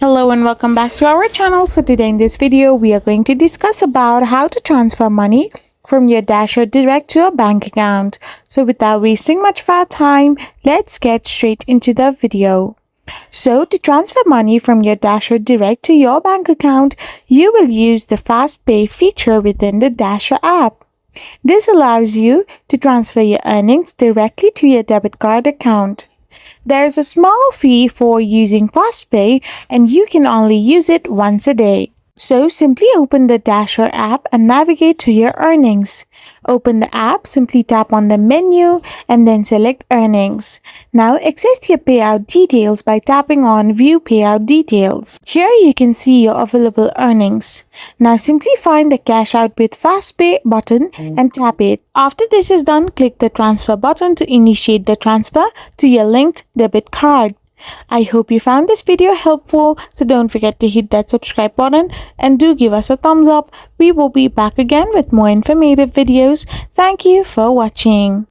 Hello and welcome back to our channel. So today in this video we are going to discuss about how to transfer money from your DasherDirect to a bank account. So without wasting much of our time, let's get straight into the video. So to transfer money from your DasherDirect to your bank account, you will use the Fast Pay feature within the Dasher app. This allows you to transfer your earnings directly to your debit card account. There's a small fee for using FastPay and you can only use it once a day. So simply open the Dasher app and navigate to your earnings. Open the app, simply tap on the menu and then select earnings. Now access your payout details by tapping on view payout details. Here you can see your available earnings. Now simply find the cash out with FastPay button and tap it. After this is done, click the transfer button to initiate the transfer to your linked debit card. I hope you found this video helpful, so don't forget to hit that subscribe button and do give us a thumbs up. We will be back again with more informative videos. Thank you for watching.